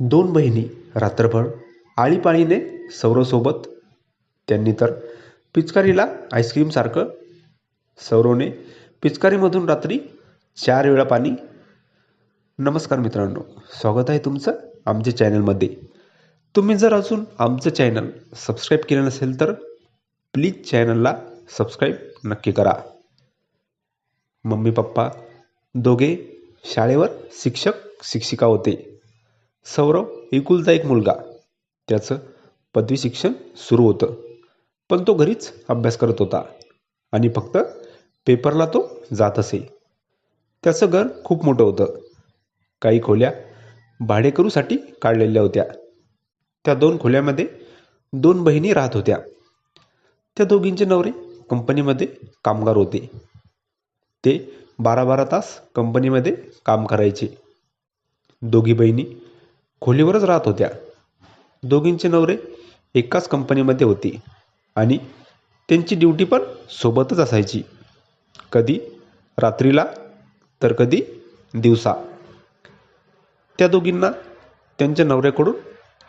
दोन बहिणी रात्रभर आळीपाळीने सौरवसोबत. त्यांनी तर पिचकारीला आईस्क्रीमसारखं. सौरवने पिचकारीमधून रात्री 4 वेळा पाणी. नमस्कार मित्रांनो, स्वागत आहे तुमचं आमच्या चॅनलमध्ये. तुम्ही जर अजून आमचं चॅनल सबस्क्राईब केलं नसेल तर प्लीज चॅनलला सबस्क्राईब नक्की करा. मम्मी पप्पा दोघे शाळेवर शिक्षक शिक्षिका होते. सौरव एकुलता एक मुलगा. त्याचं पदवी शिक्षण सुरू होतं, पण तो घरीच अभ्यास करत होता आणि फक्त पेपरला तो जात असे. त्याचं घर खूप मोठं होतं. काही खोल्या भाडेकरूसाठी काढलेल्या होत्या. त्या 2 खोल्यामध्ये 2 बहिणी राहत होत्या. त्या दोघींचे नवरे कंपनीमध्ये कामगार होते. ते 12-12 तास कंपनीमध्ये काम करायचे. दोघी बहिणी खोलीवरच राहत होत्या. दोघींचे नवरे एकाच कंपनीमध्ये होते आणि त्यांची ड्युटी पण सोबतच असायची. कधी रात्रीला तर कधी दिवसा. त्या दोघींना त्यांच्या नवऱ्याकडून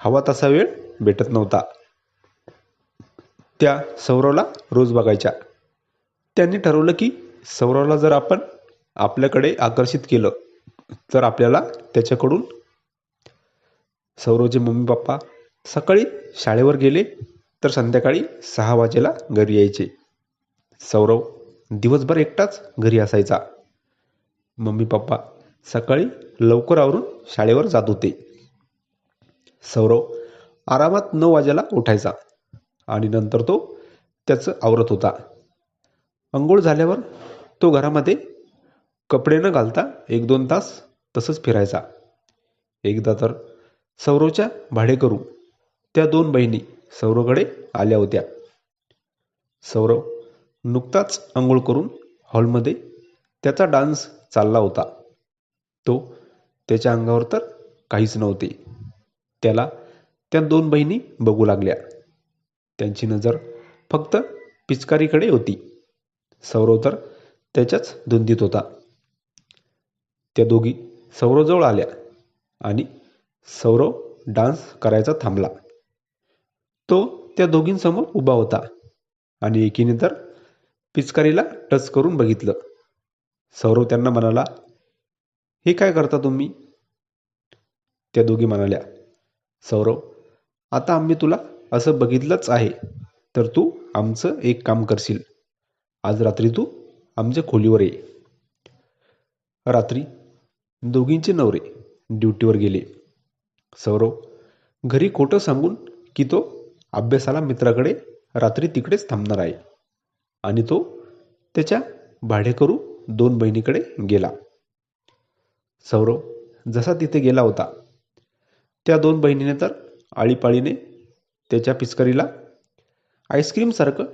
हवा तसा वेळ भेटत नव्हता. त्या सौरवला रोज बघायच्या. त्यांनी ठरवलं की सौरवला जर आपण आपल्याकडे आकर्षित केलं तर आपल्याला त्याच्याकडून. सौरवचे मम्मी पप्पा सकाळी शाळेवर गेले तर संध्याकाळी 6 वाजेला घरी यायचे. सौरव दिवसभर एकटाच घरी असायचा. मम्मी पप्पा सकाळी लवकर आवरून शाळेवर जात होते. सौरव आरामात 9 वाजेला उठायचा आणि नंतर तो त्याचं आवरत होता. अंघोळ झाल्यावर तो घरामध्ये कपडे न घालता 1-2 तास तसंच फिरायचा. एकदा तर सौरवच्या भाडेकरू त्या 2 बहिणी सौरवकडे आल्या होत्या. सौरव नुकताच अंघोळ करून हॉलमध्ये त्याचा डान्स चालला होता. तो त्याच्या अंगावर तर काहीच नव्हते. त्याला त्या 2 बहिणी बघू लागल्या. त्यांची नजर फक्त पिचकारीकडे होती. सौरव तर त्याच्याच धुंदीत होता. त्या दोघी सौरवजवळ आल्या आणि सौरव डान्स करायचा थांबला. तो त्या दोघींसमोर उभा होता आणि एकीने तर पिचकारीला टच करून बघितलं. सौरव त्यांना म्हणाला, "हे काय करता तुम्ही?" त्या दोघी म्हणाल्या, "सौरव, आता आम्ही तुला असं बघितलंच आहे तर तू आमचं एक काम करशील. आज रात्री तू आमच्या खोलीवर ये." रात्री दोघींचे नवरे ड्युटीवर गेले. सौरव घरी खोटं सांगून की तो अभ्यासाला मित्राकडे रात्री तिकडेच थांबणार आहे आणि तो त्याच्या भाडेकरू 2 बहिणीकडे गेला. सौरव जसा तिथे गेला होता त्या 2 बहिणीने तर आळीपाळीने त्याच्या पिचकारीला आईस्क्रीमसारखं.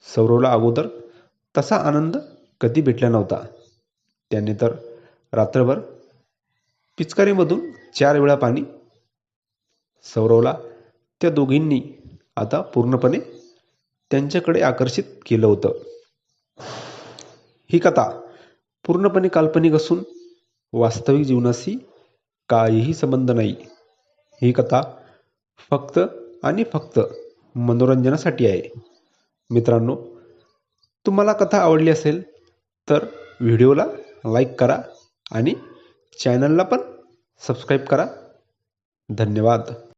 सौरवला अगोदर तसा आनंद कधी भेटला नव्हता. त्याने तर रात्रभर पिचकारीमधून 4 वेळा पाणी. सौरवला त्या दोघींनी आता पूर्णपणे त्यांच्याकडे आकर्षित केलं होतं. ही कथा पूर्णपणे काल्पनिक असून वास्तविक जीवनाशी काहीही संबंध नाही. ही कथा फक्त आणि फक्त मनोरंजनासाठी आहे. मित्रांनो, तुम्हाला कथा आवडली असेल तर व्हिडिओला लाईक करा आणि चॅनलला पण सबस्क्राईब करा. धन्यवाद.